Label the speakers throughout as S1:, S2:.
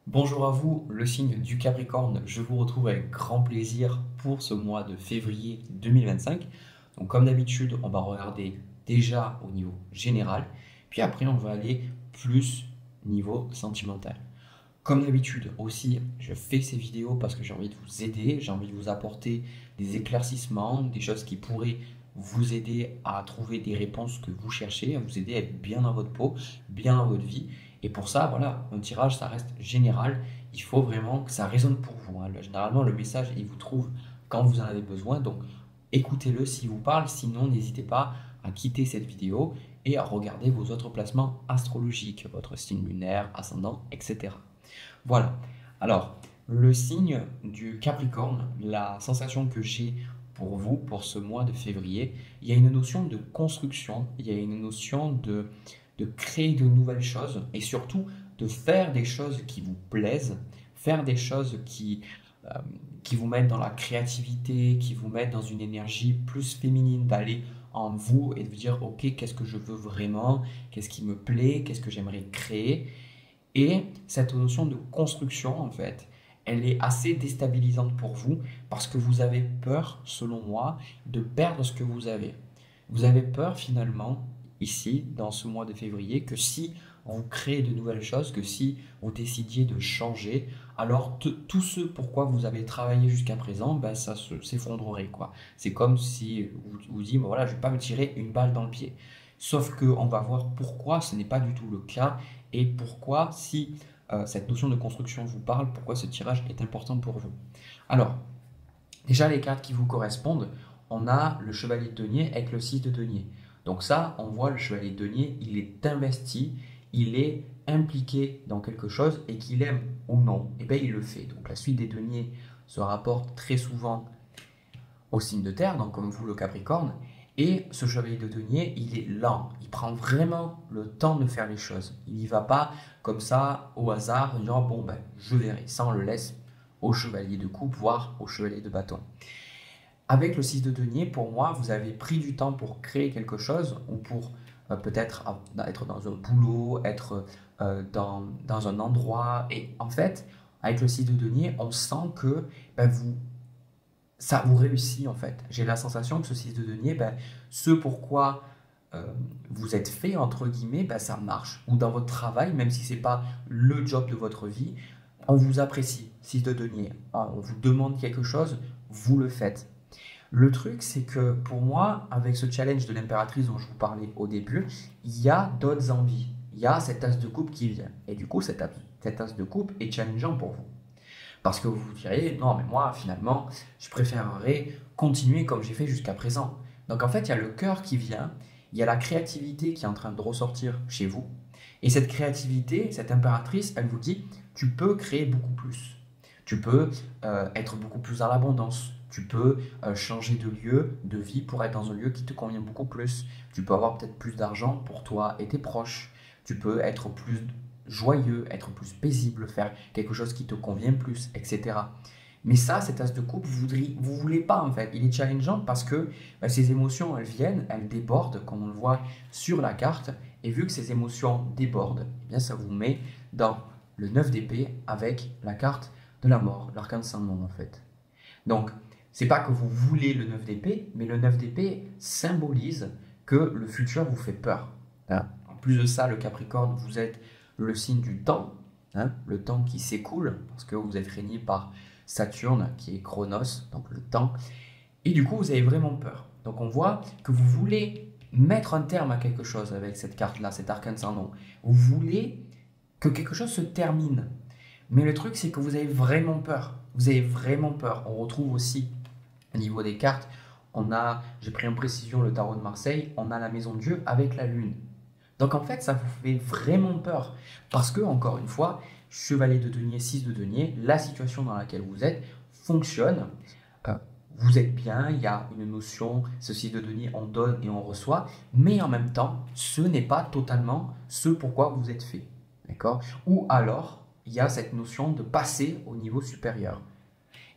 S1: Bonjour à vous, le signe du Capricorne. Je vous retrouve avec grand plaisir pour ce mois de février 2025. Donc, comme d'habitude, on va regarder déjà au niveau général, puis après, on va aller plus niveau sentimental. Comme d'habitude aussi, je fais ces vidéos parce que j'ai envie de vous aider, j'ai envie de vous apporter des éclaircissements, des choses qui pourraient vous aider à trouver des réponses que vous cherchez, à vous aider à être bien dans votre peau, bien dans votre vie. Et pour ça, voilà, un tirage, ça reste général. Il faut vraiment que ça résonne pour vous, hein. Généralement, le message, il vous trouve quand vous en avez besoin. Donc, écoutez-le s'il vous parle. Sinon, n'hésitez pas à quitter cette vidéo et à regarder vos autres placements astrologiques, votre signe lunaire, ascendant, etc. Voilà. Alors, le signe du Capricorne, la sensation que j'ai pour vous, pour ce mois de février, il y a une notion de construction, il y a une notion de créer de nouvelles choses et surtout de faire des choses qui vous plaisent, faire des choses euh, qui vous mettent dans la créativité, qui vous mettent dans une énergie plus féminine, d'aller en vous et de vous dire, ok, qu'est-ce que je veux vraiment, qu'est-ce qui me plaît, qu'est-ce que j'aimerais créer. Et cette notion de construction, en fait, elle est assez déstabilisante pour vous parce que vous avez peur, selon moi, de perdre ce que vous avez. Vous avez peur finalement, ici, dans ce mois de février, que si vous créez de nouvelles choses, que si vous décidiez de changer, alors tout ce pourquoi vous avez travaillé jusqu'à présent, ben, ça s'effondrerait, quoi. C'est comme si vous dites, ben voilà, je ne vais pas me tirer une balle dans le pied. Sauf qu'on va voir pourquoi ce n'est pas du tout le cas et pourquoi, si cette notion de construction vous parle, pourquoi ce tirage est important pour vous. Alors, déjà les cartes qui vous correspondent, on a le chevalier de denier avec le 6 de denier. Donc ça, on voit le chevalier de denier, il est investi, il est impliqué dans quelque chose et qu'il aime ou non, et bien il le fait. Donc la suite des deniers se rapporte très souvent au signe de terre, donc comme vous le Capricorne, et ce chevalier de denier, il est lent, il prend vraiment le temps de faire les choses. Il n'y va pas comme ça au hasard, en disant bon ben je verrai, ça on le laisse au chevalier de coupe, voire au chevalier de bâton. Avec le 6 de denier, pour moi, vous avez pris du temps pour créer quelque chose ou pour peut-être être dans un boulot, être dans un endroit. Et en fait, avec le 6 de denier, on sent que ben, ça vous réussit en fait. J'ai la sensation que ce 6 de denier, ben, ce pourquoi euh, vous êtes fait, entre guillemets, ben, ça marche. Ou dans votre travail, même si ce n'est pas le job de votre vie, on vous apprécie, 6 de denier. Ah, on vous demande quelque chose, vous le faites. Le truc, c'est que pour moi, avec ce challenge de l'impératrice dont je vous parlais au début, il y a d'autres envies. Il y a cette as de coupe qui vient. Et du coup, cette as de coupe est challengeant pour vous. Parce que vous vous direz, non, mais moi, finalement, je préférerais continuer comme j'ai fait jusqu'à présent. Donc en fait, il y a le cœur qui vient, il y a la créativité qui est en train de ressortir chez vous. Et cette créativité, cette impératrice, elle vous dit, tu peux créer beaucoup plus. Tu peux être beaucoup plus dans l'abondance. Tu peux changer de lieu, de vie pour être dans un lieu qui te convient beaucoup plus. Tu peux avoir peut-être plus d'argent pour toi et tes proches. Tu peux être plus joyeux, être plus paisible, faire quelque chose qui te convient plus, etc. Mais ça, cet as de coupe, vous voulez pas en fait. Il est challengeant parce que bah, ces émotions, elles viennent, elles débordent, comme on le voit sur la carte. Et vu que ces émotions débordent, eh bien, ça vous met dans le 9 d'épée avec la carte de la mort, l'arcane sans nom en fait. Donc, c'est pas que vous voulez le 9 d'épée, mais le 9 d'épée symbolise que le futur vous fait peur, hein. En plus de ça, le Capricorne, vous êtes le signe du temps, hein, le temps qui s'écoule, parce que vous êtes régné par Saturne, qui est Chronos, donc le temps. Et du coup, vous avez vraiment peur. Donc on voit que vous voulez mettre un terme à quelque chose avec cette carte-là, cet arcane sans nom. Vous voulez que quelque chose se termine. Mais le truc, c'est que vous avez vraiment peur. Vous avez vraiment peur. On retrouve aussi au niveau des cartes, j'ai pris en précision le tarot de Marseille, on a la maison de Dieu avec la lune. Donc en fait, ça vous fait vraiment peur. Parce que, encore une fois, chevalier de denier, 6 de denier, la situation dans laquelle vous êtes fonctionne. Euh, vous êtes bien, il y a une notion, ce 6 de denier, on donne et on reçoit, mais en même temps, ce n'est pas totalement ce pourquoi vous êtes fait. D'accord? Ou alors, il y a cette notion de passer au niveau supérieur.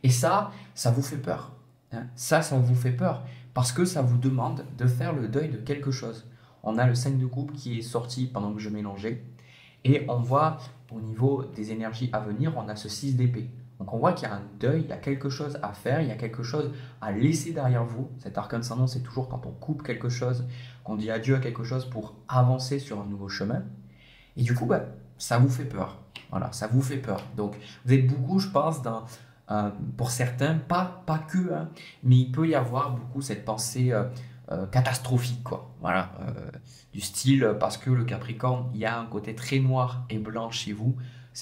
S1: Et ça vous fait peur, hein. Ça vous fait peur parce que ça vous demande de faire le deuil de quelque chose. On a le 5 de coupe qui est sorti pendant que je mélangeais et on voit au niveau des énergies à venir, on a ce 6 d'épée. Donc on voit qu'il y a un deuil, il y a quelque chose à faire, il y a quelque chose à laisser derrière vous. Cet arcane sans nom, c'est toujours quand on coupe quelque chose, qu'on dit adieu à quelque chose pour avancer sur un nouveau chemin. Et du coup, ça vous fait peur. Voilà, ça vous fait peur. Donc vous êtes beaucoup, je pense, pour certains, pas que, hein, mais il peut y avoir beaucoup cette pensée catastrophique, quoi. Voilà, du style, parce que le Capricorne, il y a un côté très noir et blanc chez vous.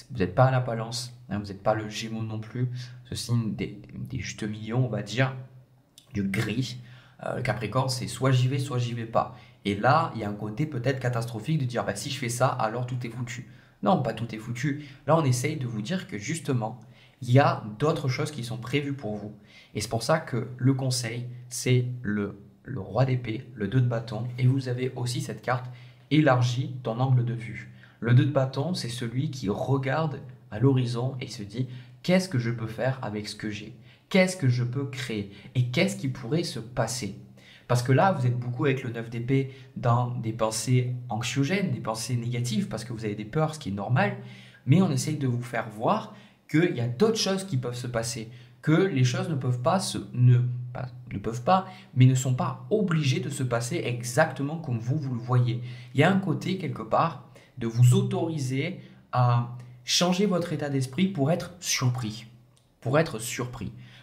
S1: Vous n'êtes pas à la balance, hein, vous n'êtes pas le Gémeaux non plus, ce signe des justes milieux, on va dire, du gris. Le Capricorne, c'est soit j'y vais pas. Et là, il y a un côté peut-être catastrophique de dire si je fais ça, alors tout est foutu. Non, pas tout est foutu. Là, on essaye de vous dire que justement, il y a d'autres choses qui sont prévues pour vous. Et c'est pour ça que le conseil, c'est le roi d'épée, le 2 de bâton, et vous avez aussi cette carte élargie ton angle de vue. Le 2 de bâton, c'est celui qui regarde à l'horizon et se dit qu'est-ce que je peux faire avec ce que j'ai? Qu'est-ce que je peux créer? Et qu'est-ce qui pourrait se passer? Parce que là, vous êtes beaucoup avec le 9 d'épée dans des pensées anxiogènes, des pensées négatives, parce que vous avez des peurs, ce qui est normal, mais on essaye de vous faire voir qu'il y a d'autres choses qui peuvent se passer, que les choses ne peuvent pas, mais ne sont pas obligées de se passer exactement comme vous le voyez. Il y a un côté, quelque part, de vous autoriser à changer votre état d'esprit pour être surpris.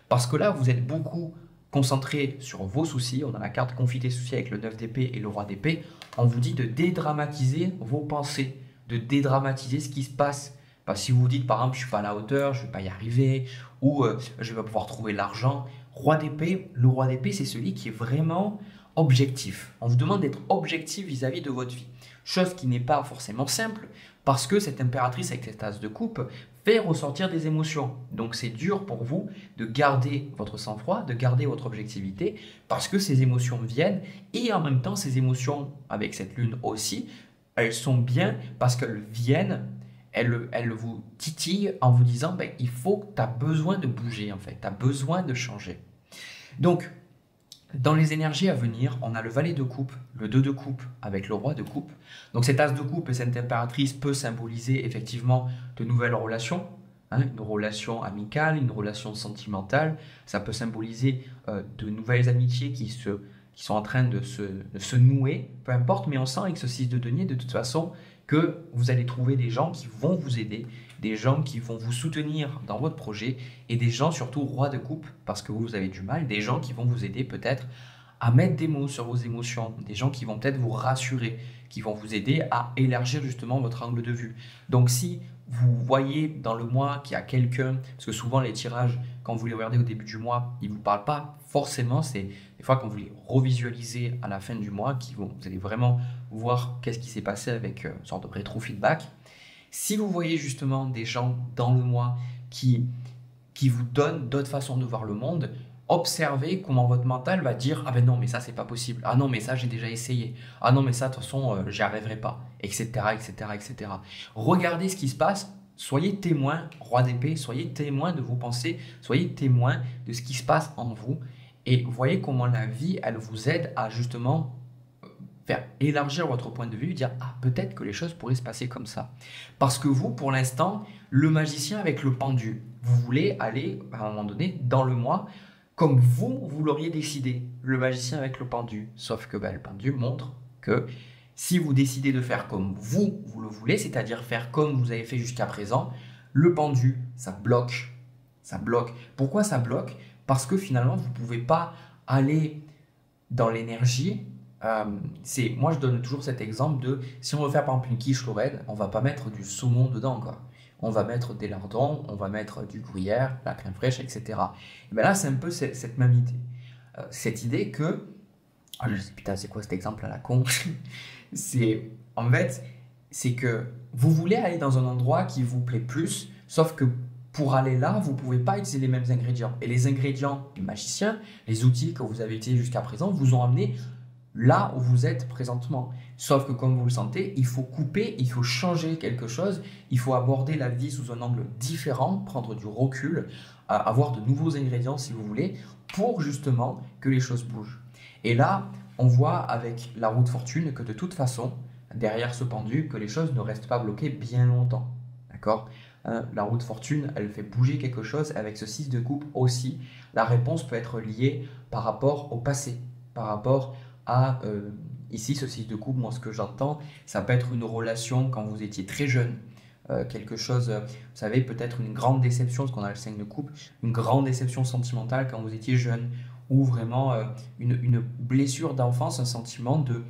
S1: Parce que là, vous êtes beaucoup concentré sur vos soucis. On a la carte conflit des soucis avec le 9 d'épée et le roi d'épée. On vous dit de dédramatiser vos pensées, de dédramatiser ce qui se passe. Parce que si vous vous dites, par exemple, je ne suis pas à la hauteur, je ne vais pas y arriver, ou je vais pas pouvoir trouver l'argent. Le roi d'épée, c'est celui qui est vraiment objectif. On vous demande d'être objectif vis-à-vis de votre vie. Chose qui n'est pas forcément simple, parce que cette impératrice avec cette as de coupe fait ressortir des émotions. Donc c'est dur pour vous de garder votre sang-froid, de garder votre objectivité, parce que ces émotions viennent, et en même temps ces émotions, avec cette lune aussi, elles sont bien parce qu'elles viennent, elles vous titillent en vous disant il faut que tu as besoin de bouger en fait, tu as besoin de changer. Donc, dans les énergies à venir, on a le valet de coupe, le 2 de coupe avec le roi de coupe. Donc cette as de coupe et cette impératrice peut symboliser effectivement de nouvelles relations, hein, une relation amicale, une relation sentimentale. Ça peut symboliser de nouvelles amitiés qui sont en train de se nouer, peu importe, mais on sent avec ce 6 de denier de toute façon que vous allez trouver des gens qui vont vous aider, des gens qui vont vous soutenir dans votre projet et des gens surtout roi de coupe parce que vous avez du mal, des gens qui vont vous aider peut-être à mettre des mots sur vos émotions, des gens qui vont peut-être vous rassurer, qui vont vous aider à élargir justement votre angle de vue. Donc si vous voyez dans le mois qu'il y a quelqu'un, parce que souvent les tirages, quand vous les regardez au début du mois, ils ne vous parlent pas forcément, c'est des fois quand vous les revisualisez à la fin du mois, vous allez vraiment voir qu'est-ce qui s'est passé avec une sorte de rétro-feedback. Si vous voyez justement des gens dans le mois qui vous donnent d'autres façons de voir le monde, observez comment votre mental va dire « Ah ben non, mais ça, c'est pas possible. Ah non, mais ça, j'ai déjà essayé. Ah non, mais ça, de toute façon, j'y arriverai pas. » Etc., etc., etc. Regardez ce qui se passe. Soyez témoin, roi d'épée, soyez témoin de vos pensées, soyez témoin de ce qui se passe en vous. Et voyez comment la vie, elle vous aide à justement faire élargir votre point de vue, dire « Ah, peut-être que les choses pourraient se passer comme ça. » Parce que vous, pour l'instant, le magicien avec le pendu, vous voulez aller, à un moment donné, dans le mois, comme vous l'auriez décidé, le magicien avec le pendu. Sauf que le pendu montre que si vous décidez de faire comme vous le voulez, c'est-à-dire faire comme vous avez fait jusqu'à présent, le pendu, ça bloque. Ça bloque. Pourquoi ça bloque? Parce que finalement, vous ne pouvez pas aller dans l'énergie. Moi, je donne toujours cet exemple de si on veut faire par exemple une quiche Lorraine, on ne va pas mettre du saumon dedans, quoi. On va mettre des lardons, on va mettre du gruyère, la crème fraîche, etc. Et bien là, c'est un peu cette même idée. Cette idée que... Oh, putain, c'est quoi cet exemple à la con? En fait, c'est que vous voulez aller dans un endroit qui vous plaît plus, sauf que pour aller là, vous ne pouvez pas utiliser les mêmes ingrédients. Et les ingrédients du magicien, les outils que vous avez utilisés jusqu'à présent, vous ont amené là où vous êtes présentement. Sauf que comme vous le sentez, il faut couper, il faut changer quelque chose, il faut aborder la vie sous un angle différent, prendre du recul, avoir de nouveaux ingrédients si vous voulez, pour justement que les choses bougent. Et là, on voit avec la roue de fortune que de toute façon, derrière ce pendu, que les choses ne restent pas bloquées bien longtemps. d'accord? La roue de fortune, elle fait bouger quelque chose. Avec ce 6 de coupe aussi, la réponse peut être liée par rapport au passé, par rapport à, ici, ce 6 de coupe, moi ce que j'entends, ça peut être une relation quand vous étiez très jeune, quelque chose, vous savez, peut-être une grande déception, parce qu'on a le 5 de coupe, une grande déception sentimentale quand vous étiez jeune, ou vraiment une blessure d'enfance, un sentiment de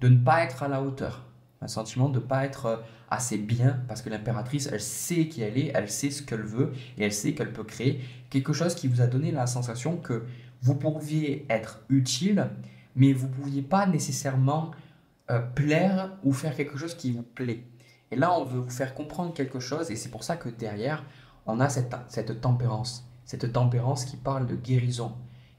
S1: ne pas être à la hauteur, un sentiment de ne pas être assez bien, parce que l'impératrice, elle sait qui elle sait ce qu'elle veut, et elle sait qu'elle peut créer quelque chose qui vous a donné la sensation que vous pouviez être utile, mais vous ne pouviez pas nécessairement plaire ou faire quelque chose qui vous plaît. Et là, on veut vous faire comprendre quelque chose, et c'est pour ça que derrière, on a cette tempérance qui parle de guérison,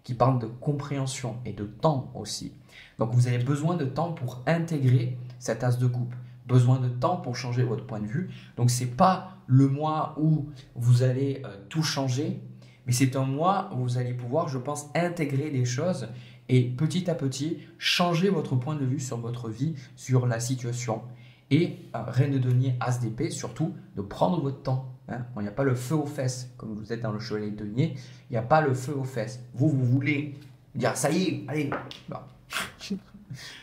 S1: qui parle de compréhension et de temps aussi. Donc vous avez besoin de temps pour intégrer cette as de coupe, besoin de temps pour changer votre point de vue. Donc c'est pas le mois où vous allez tout changer, mais c'est un mois où vous allez pouvoir, je pense, intégrer des choses et petit à petit changer votre point de vue sur votre vie, sur la situation. Et reine de denier, as d'épée, surtout de prendre votre temps. Hein. Bon, il n'y a pas le feu aux fesses, comme vous êtes dans le chevalier de denier, il n'y a pas le feu aux fesses. Vous voulez dire, ça y est, allez, bah,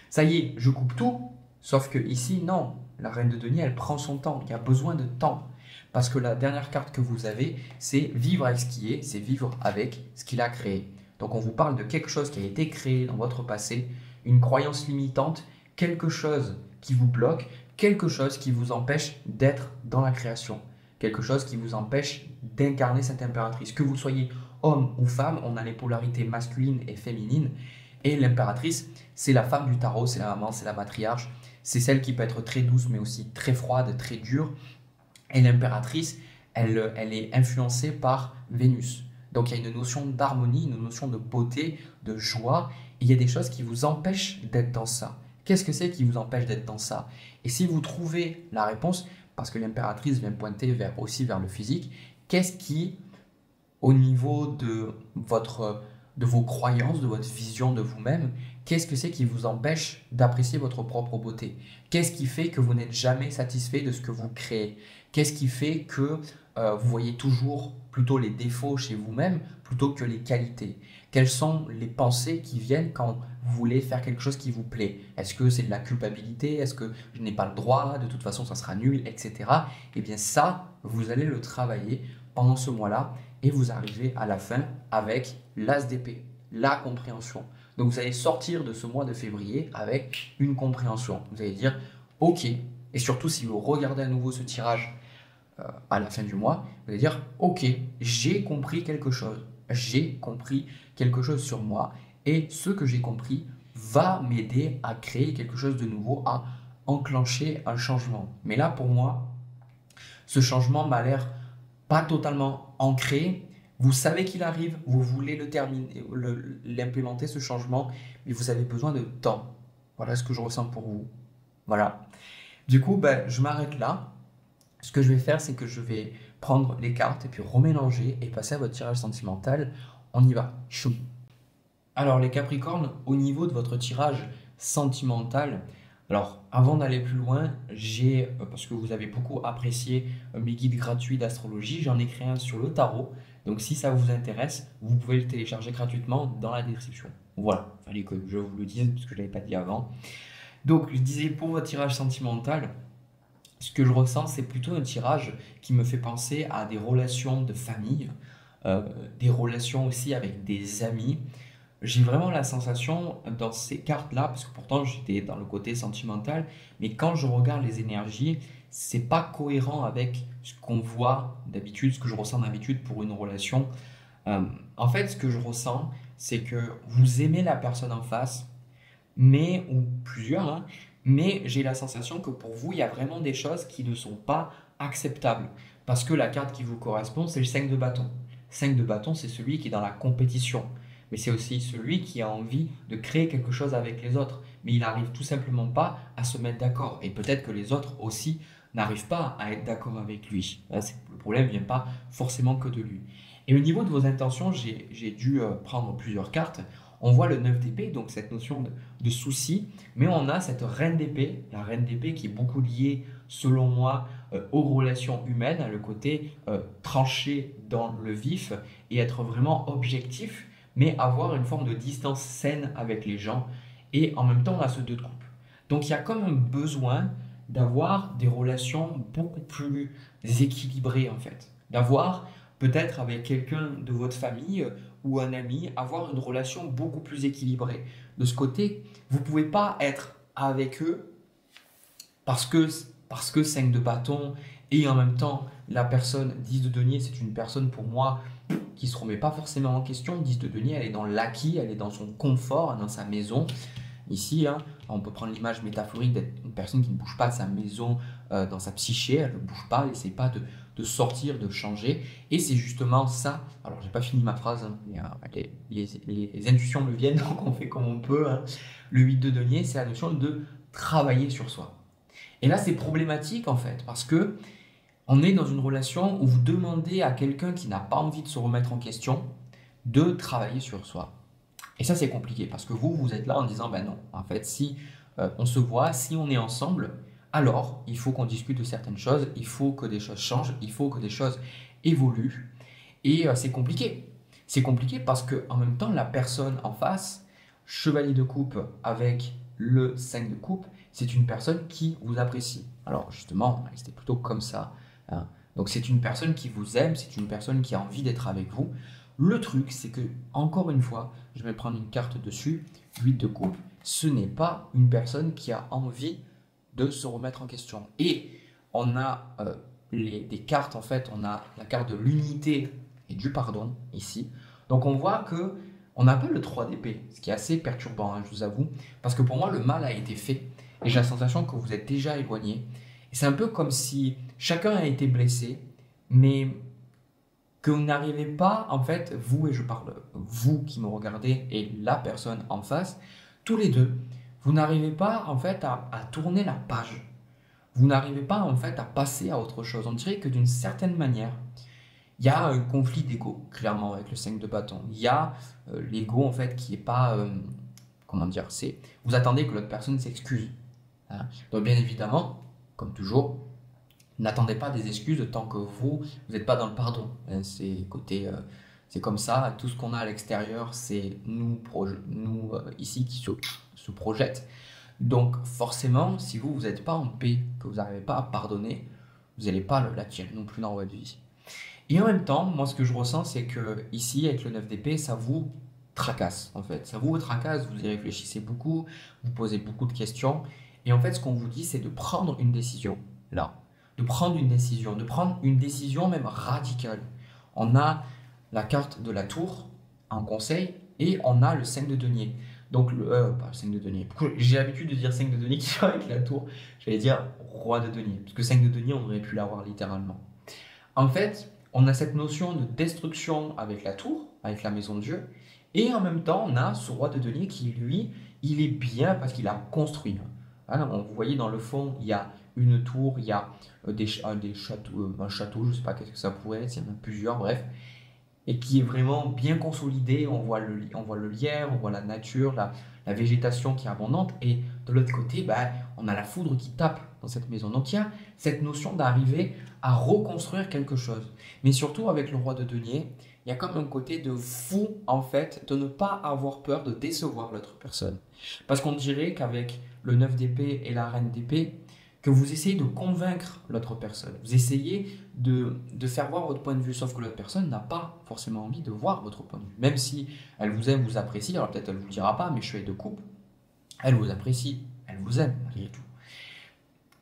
S1: ça y est, je coupe tout. Sauf que ici, non, la reine de denier, elle prend son temps. Il y a besoin de temps. Parce que la dernière carte que vous avez, c'est vivre avec ce qui est, c'est vivre avec ce qu'il a créé. Donc on vous parle de quelque chose qui a été créé dans votre passé, une croyance limitante, quelque chose qui vous bloque, quelque chose qui vous empêche d'être dans la création, quelque chose qui vous empêche d'incarner cette impératrice. Que vous soyez homme ou femme, on a les polarités masculines et féminines. Et l'impératrice, c'est la femme du tarot, c'est la maman, c'est la matriarche. C'est celle qui peut être très douce, mais aussi très froide, très dure. Et l'impératrice, elle est influencée par Vénus. Donc il y a une notion d'harmonie, une notion de beauté, de joie. Et il y a des choses qui vous empêchent d'être dans ça. Qu'est-ce que c'est qui vous empêche d'être dans ça? Et si vous trouvez la réponse, parce que l'impératrice vient pointer aussi vers le physique, qu'est-ce qui, au niveau de vos croyances, de votre vision de vous-même, qu'est-ce que c'est qui vous empêche d'apprécier votre propre beauté? Qu'est-ce qui fait que vous n'êtes jamais satisfait de ce que vous créez? Qu'est-ce qui fait que vous voyez toujours plutôt les défauts chez vous-même plutôt que les qualités? Quelles sont les pensées qui viennent quand vous voulez faire quelque chose qui vous plaît? Est-ce que c'est de la culpabilité? Est-ce que je n'ai pas le droit? De toute façon, ça sera nul, etc. Eh bien ça, vous allez le travailler pendant ce mois-là et vous arrivez à la fin avec l'as d'épée, la compréhension. Donc vous allez sortir de ce mois de février avec une compréhension. Vous allez dire, ok, et surtout si vous regardez à nouveau ce tirage à la fin du mois, vous allez dire, ok, j'ai compris quelque chose. J'ai compris quelque chose sur moi et ce que j'ai compris va m'aider à créer quelque chose de nouveau, à enclencher un changement. Mais là, pour moi, ce changement m'a l'air pas totalement ancré. Vous savez qu'il arrive, vous voulez le terminer, l'implémenter ce changement, mais vous avez besoin de temps. Voilà ce que je ressens pour vous. Voilà. Du coup, je m'arrête là. Ce que je vais faire, c'est que je vais prendre les cartes et puis remélanger et passer à votre tirage sentimental. On y va. Chou. Alors les Capricornes, au niveau de votre tirage sentimental, alors avant d'aller plus loin, parce que vous avez beaucoup apprécié mes guides gratuits d'astrologie, j'en ai créé un sur le tarot. Donc si ça vous intéresse, vous pouvez le télécharger gratuitement dans la description. Voilà, fallait que je vous le dise parce que je ne l'avais pas dit avant. Donc je disais pour votre tirage sentimental, ce que je ressens, c'est plutôt un tirage qui me fait penser à des relations de famille, des relations aussi avec des amis. J'ai vraiment la sensation dans ces cartes-là, parce que pourtant j'étais dans le côté sentimental, mais quand je regarde les énergies, c'est pas cohérent avec ce qu'on voit d'habitude, ce que je ressens d'habitude pour une relation. En fait, ce que je ressens, c'est que vous aimez la personne en face, ou plusieurs, hein, mais j'ai la sensation que pour vous, il y a vraiment des choses qui ne sont pas acceptables. Parce que la carte qui vous correspond, c'est le 5 de bâton. 5 de bâton, c'est celui qui est dans la compétition. Mais c'est aussi celui qui a envie de créer quelque chose avec les autres. Mais il n'arrive tout simplement pas à se mettre d'accord. Et peut-être que les autres aussi n'arrivent pas à être d'accord avec lui. Là, le problème ne vient pas forcément que de lui. Et au niveau de vos intentions, j'ai dû prendre plusieurs cartes. On voit le 9 d'épée, donc cette notion de souci, mais on a cette reine d'épée, la reine d'épée qui est beaucoup liée, selon moi, aux relations humaines, le côté tranché dans le vif et être vraiment objectif, mais avoir une forme de distance saine avec les gens. Et en même temps, on a ce deux de coupe. Donc il y a comme un besoin d'avoir des relations beaucoup plus équilibrées en fait. D'avoir peut-être avec quelqu'un de votre famille ou un ami, avoir une relation beaucoup plus équilibrée. De ce côté, vous ne pouvez pas être avec eux parce que 5 de bâton et en même temps la personne 10 de denier, c'est une personne pour moi qui ne se remet pas forcément en question. 10 de denier, elle est dans l'acquis, elle est dans son confort, dans sa maison. Ici, hein, on peut prendre l'image métaphorique d'être une personne qui ne bouge pas de sa maison, dans sa psyché, elle ne bouge pas, elle n'essaie pas de sortir, de changer. Et c'est justement ça. Alors, j'ai pas fini ma phrase, hein, mais, les intuitions me viennent, donc on fait comme on peut. Hein. Le 8 de denier, c'est la notion de travailler sur soi. Et là, c'est problématique en fait, parce que on est dans une relation où vous demandez à quelqu'un qui n'a pas envie de se remettre en question de travailler sur soi. Et ça, c'est compliqué parce que vous êtes là en disant, ben non, en fait, si on se voit, si on est ensemble, alors il faut qu'on discute de certaines choses, il faut que des choses changent, il faut que des choses évoluent. Et c'est compliqué. C'est compliqué parce qu'en même temps, la personne en face, chevalier de coupe avec le 5 de coupe, c'est une personne qui vous apprécie. Alors justement, c'était plutôt comme ça. Hein. Donc c'est une personne qui vous aime, c'est une personne qui a envie d'être avec vous. Le truc, c'est que, encore une fois, je vais prendre une carte dessus, 8 de coupe, ce n'est pas une personne qui a envie de se remettre en question. Et on a des cartes, en fait, on a la carte de l'unité et du pardon, ici. Donc on voit que on n'a pas le 3 d'épée, ce qui est assez perturbant, hein, je vous avoue, parce que pour moi, le mal a été fait. Et j'ai la sensation que vous êtes déjà éloigné. Et c'est un peu comme si chacun a été blessé, mais que vous n'arrivez pas, en fait, vous, et je parle vous qui me regardez et la personne en face, tous les deux, vous n'arrivez pas, en fait, à tourner la page. Vous n'arrivez pas, en fait, à passer à autre chose. On dirait que d'une certaine manière, il y a un conflit d'ego, clairement, avec le 5 de bâton. Il y a l'ego, en fait, qui n'est pas... comment dire, c'est... Vous attendez que l'autre personne s'excuse. Hein. Donc, bien évidemment, comme toujours, n'attendez pas des excuses tant que vous n'êtes pas dans le pardon. Hein. C'est comme ça, tout ce qu'on a à l'extérieur, c'est nous ici qui se projettent. Donc, forcément, si vous n'êtes pas en paix, que vous n'arrivez pas à pardonner, vous n'allez pas l'attirer non plus dans votre vie. Et en même temps, moi, ce que je ressens, c'est que ici, avec le 9 d'épée, ça vous tracasse, en fait. Ça vous tracasse, vous y réfléchissez beaucoup, vous posez beaucoup de questions. Et en fait, ce qu'on vous dit, c'est de prendre une décision, là. De prendre une décision même radicale. On a la carte de la tour en conseil et on a le 5 de denier. Donc, pas le 5 de denier. J'ai l'habitude de dire 5 de denier qui va avec la tour. J'allais dire roi de denier. Parce que 5 de denier, on aurait pu l'avoir littéralement. En fait, on a cette notion de destruction avec la tour, avec la maison de Dieu. Et en même temps, on a ce roi de denier qui, lui, il est bien parce qu'il a construit. Alors, vous voyez dans le fond, il y a une tour, il y a des châteaux, un château, je ne sais pas qu'est-ce que ça pourrait être, il y en a plusieurs, bref, et qui est vraiment bien consolidé. On voit le lierre, on voit la nature, la végétation qui est abondante, et de l'autre côté, on a la foudre qui tape dans cette maison. Donc il y a cette notion d'arriver à reconstruire quelque chose. Mais surtout avec le roi de denier, il y a comme un côté de fou, en fait, de ne pas avoir peur de décevoir l'autre personne. Parce qu'on dirait qu'avec le 9 d'épée et la reine d'épée, que vous essayez de convaincre l'autre personne. Vous essayez de faire voir votre point de vue, sauf que l'autre personne n'a pas forcément envie de voir votre point de vue. Même si elle vous aime, vous apprécie, alors peut-être elle ne vous le dira pas, mais chevalier de coupe, elle vous apprécie, elle vous aime malgré tout.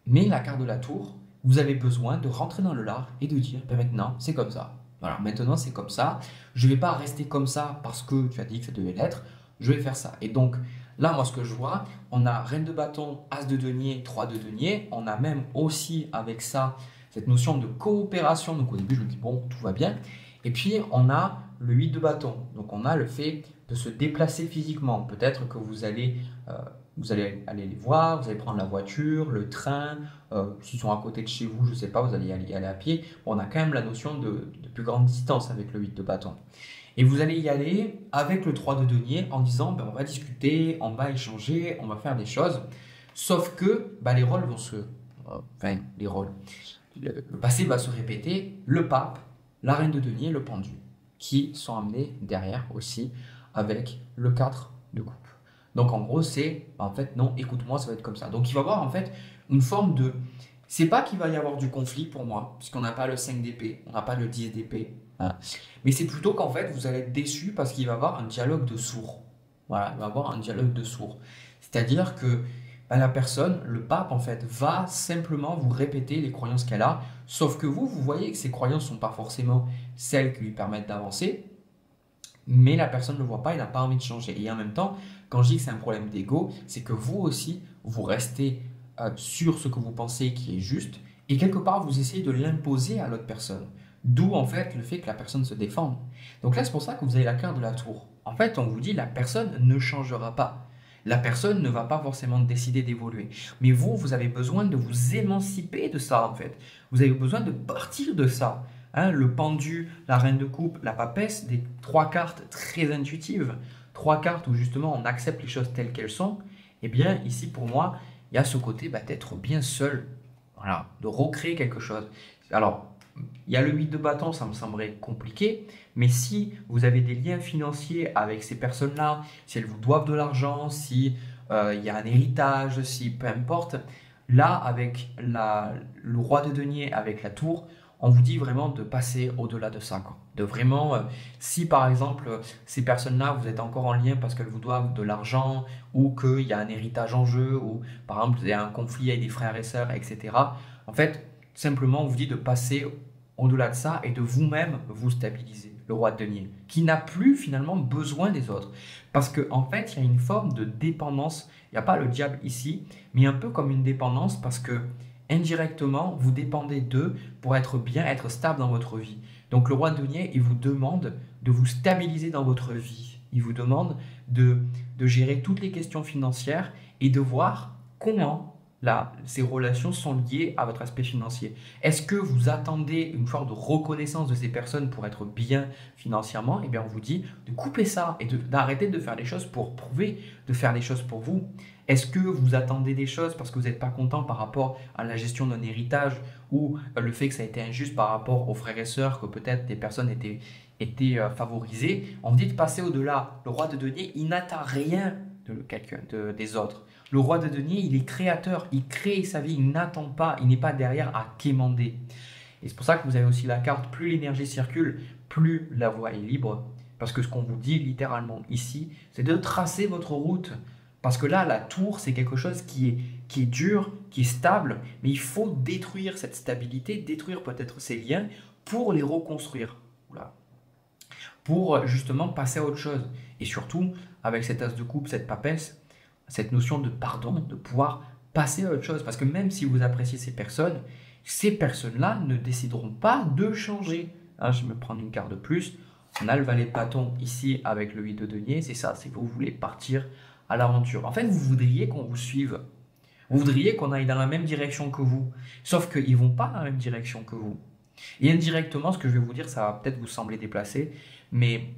S1: Mais la carte de la tour, vous avez besoin de rentrer dans le lard et de dire, maintenant, c'est comme ça. Voilà, maintenant c'est comme ça, je ne vais pas rester comme ça parce que tu as dit que ça devait l'être, je vais faire ça. Et donc, là, moi, ce que je vois, on a reine de bâton, as de denier, 3 de denier. On a même aussi avec ça cette notion de coopération. Donc au début, je me dis, bon, tout va bien. Et puis, on a le 8 de bâton. Donc on a le fait de se déplacer physiquement. Peut-être que vous allez aller les voir, vous allez prendre la voiture, le train. S'ils sont à côté de chez vous, je ne sais pas, vous allez y aller à pied. Bon, on a quand même la notion de plus grande distance avec le 8 de bâton. Et vous allez y aller avec le 3 de denier en disant, on va discuter, on va échanger, on va faire des choses. Sauf que les rôles vont se... Enfin, les rôles. le passé va se répéter, le pape, la reine de denier, le pendu, qui sont amenés derrière aussi avec le 4 de coupe. Donc en gros, c'est en fait non, écoute-moi, ça va être comme ça. Donc il va y avoir en fait une forme de. C'est pas qu'il va y avoir du conflit pour moi, puisqu'on n'a pas le 5 d'épée, on n'a pas le 10 d'épée. Hein. Mais c'est plutôt qu'en fait, vous allez être déçu parce qu'il va y avoir un dialogue de sourds. Voilà, il va y avoir un dialogue de sourds. C'est-à-dire que la personne, le pape en fait, va simplement vous répéter les croyances qu'elle a, sauf que vous voyez que ces croyances ne sont pas forcément celles qui lui permettent d'avancer, mais la personne ne le voit pas, il n'a pas envie de changer. Et en même temps, quand je dis que c'est un problème d'ego, c'est que vous aussi, vous restez sur ce que vous pensez qui est juste, et quelque part, vous essayez de l'imposer à l'autre personne. D'où en fait le fait que la personne se défende. Donc là, c'est pour ça que vous avez la carte de la tour. En fait, on vous dit la personne ne changera pas. La personne ne va pas forcément décider d'évoluer. Mais vous, vous avez besoin de vous émanciper de ça en fait. Vous avez besoin de partir de ça. Hein, le pendu, la reine de coupe, la papesse, des 3 cartes très intuitives. 3 cartes où justement on accepte les choses telles qu'elles sont. Eh bien, ici pour moi, il y a ce côté d'être bien seul. Voilà, de recréer quelque chose. Alors, il y a le 8 de bâton, ça me semblerait compliqué, mais si vous avez des liens financiers avec ces personnes-là, si elles vous doivent de l'argent, si il y a un héritage, si peu importe, là, avec le roi de denier, avec la tour, on vous dit vraiment de passer au-delà de ça, quoi. De vraiment, si par exemple, ces personnes-là, vous êtes encore en lien parce qu'elles vous doivent de l'argent ou qu'il y a un héritage en jeu ou par exemple, il y a un conflit avec des frères et sœurs, etc. En fait, simplement, on vous dit de passer au-delà de ça et de vous-même vous stabiliser, le roi de denier, qui n'a plus finalement besoin des autres. Parce qu'en fait, il y a une forme de dépendance, il n'y a pas le diable ici, mais un peu comme une dépendance parce que indirectement, vous dépendez d'eux pour être bien, être stable dans votre vie. Donc le roi de denier, il vous demande de vous stabiliser dans votre vie. Il vous demande de gérer toutes les questions financières et de voir comment ces relations sont liées à votre aspect financier. Est-ce que vous attendez une forme de reconnaissance de ces personnes pour être bien financièrement? Eh bien, on vous dit de couper ça et d'arrêter de faire des choses pour prouver, de faire des choses pour vous. Est-ce que vous attendez des choses parce que vous n'êtes pas content par rapport à la gestion d'un héritage ou le fait que ça a été injuste par rapport aux frères et sœurs, que peut-être des personnes étaient favorisées? On vous dit de passer au-delà. Le roi de denier, il n'attend rien de quelqu'un, des autres. Le roi de denier, il est créateur, il crée sa vie, il n'attend pas, il n'est pas derrière à quémander. Et c'est pour ça que vous avez aussi la carte, plus l'énergie circule, plus la voie est libre. Parce que ce qu'on vous dit littéralement ici, c'est de tracer votre route. Parce que là, la tour, c'est quelque chose qui est dur, qui est stable, mais il faut détruire cette stabilité, détruire peut-être ces liens pour les reconstruire. Voilà. Pour justement passer à autre chose. Et surtout, avec cet as de coupe, cette papesse, cette notion de pardon, de pouvoir passer à autre chose. Parce que même si vous appréciez ces personnes-là ne décideront pas de changer. Hein, je vais me prendre une carte de plus. On a le valet de bâton ici avec le 8 de denier. C'est ça, c'est que vous voulez partir à l'aventure. En fait, vous voudriez qu'on vous suive. Vous voudriez qu'on aille dans la même direction que vous. Sauf qu'ils ne vont pas dans la même direction que vous. Et indirectement, ce que je vais vous dire, ça va peut-être vous sembler déplacé, mais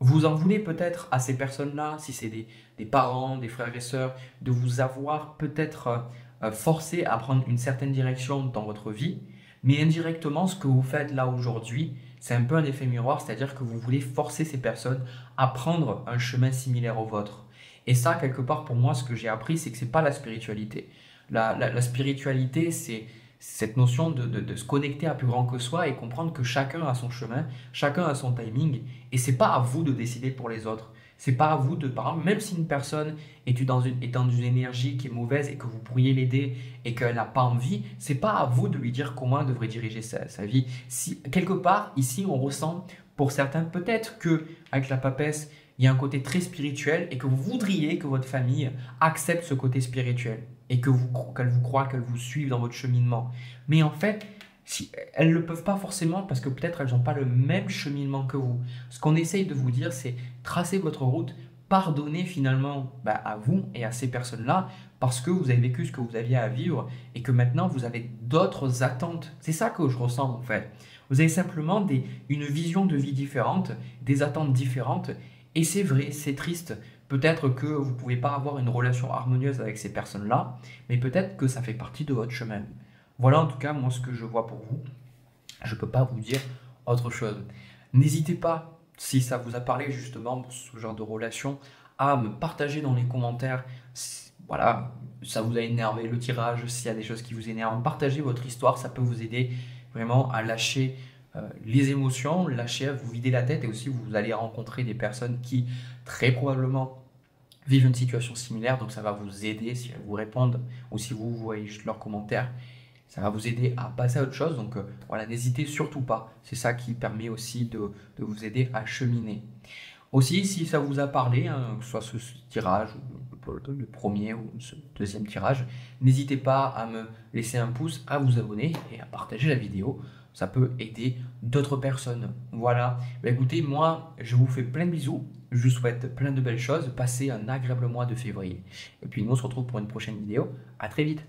S1: vous en voulez peut-être à ces personnes-là, si c'est des parents, des frères et sœurs, de vous avoir peut-être forcé à prendre une certaine direction dans votre vie, mais indirectement, ce que vous faites là aujourd'hui, c'est un peu un effet miroir, c'est-à-dire que vous voulez forcer ces personnes à prendre un chemin similaire au vôtre. Et ça, quelque part, pour moi, ce que j'ai appris, c'est que ce n'est pas la spiritualité. La spiritualité, c'est cette notion de se connecter à plus grand que soi et comprendre que chacun a son chemin, chacun a son timing, et c'est pas à vous de décider pour les autres. C'est pas à vous de, par exemple, même si une personne est dans une énergie qui est mauvaise et que vous pourriez l'aider et qu'elle n'a pas envie, c'est pas à vous de lui dire comment elle devrait diriger sa vie. Si quelque part ici on ressent pour certains peut-être que avec la papesse il y a un côté très spirituel et que vous voudriez que votre famille accepte ce côté spirituel et qu'elle vous croit, qu'elle vous suive dans votre cheminement. Mais en fait, elles ne le peuvent pas forcément parce que peut-être elles n'ont pas le même cheminement que vous. Ce qu'on essaye de vous dire, c'est tracer votre route, pardonner finalement à vous et à ces personnes-là parce que vous avez vécu ce que vous aviez à vivre et que maintenant vous avez d'autres attentes. C'est ça que je ressens en fait. Vous avez simplement une vision de vie différente, des attentes différentes. Et c'est vrai, c'est triste. Peut-être que vous ne pouvez pas avoir une relation harmonieuse avec ces personnes-là, mais peut-être que ça fait partie de votre chemin. Voilà en tout cas moi ce que je vois pour vous. Je ne peux pas vous dire autre chose. N'hésitez pas, si ça vous a parlé justement pour ce genre de relation, à me partager dans les commentaires. Voilà, ça vous a énervé le tirage, s'il y a des choses qui vous énervent, partagez votre histoire, ça peut vous aider vraiment à lâcher les émotions, lâcher, à vous vider la tête, et aussi vous allez rencontrer des personnes qui très probablement vivent une situation similaire, donc ça va vous aider si elles vous répondent ou si vous voyez juste leurs commentaires. Ça va vous aider à passer à autre chose. Donc voilà, n'hésitez surtout pas. C'est ça qui permet aussi de vous aider à cheminer. Aussi, si ça vous a parlé, hein, que ce soit ce tirage, ou le premier ou ce deuxième tirage, n'hésitez pas à me laisser un pouce, à vous abonner et à partager la vidéo. Ça peut aider d'autres personnes. Voilà. Bah, écoutez, moi, je vous fais plein de bisous. Je vous souhaite plein de belles choses. Passez un agréable mois de février. Et puis nous, on se retrouve pour une prochaine vidéo. À très vite.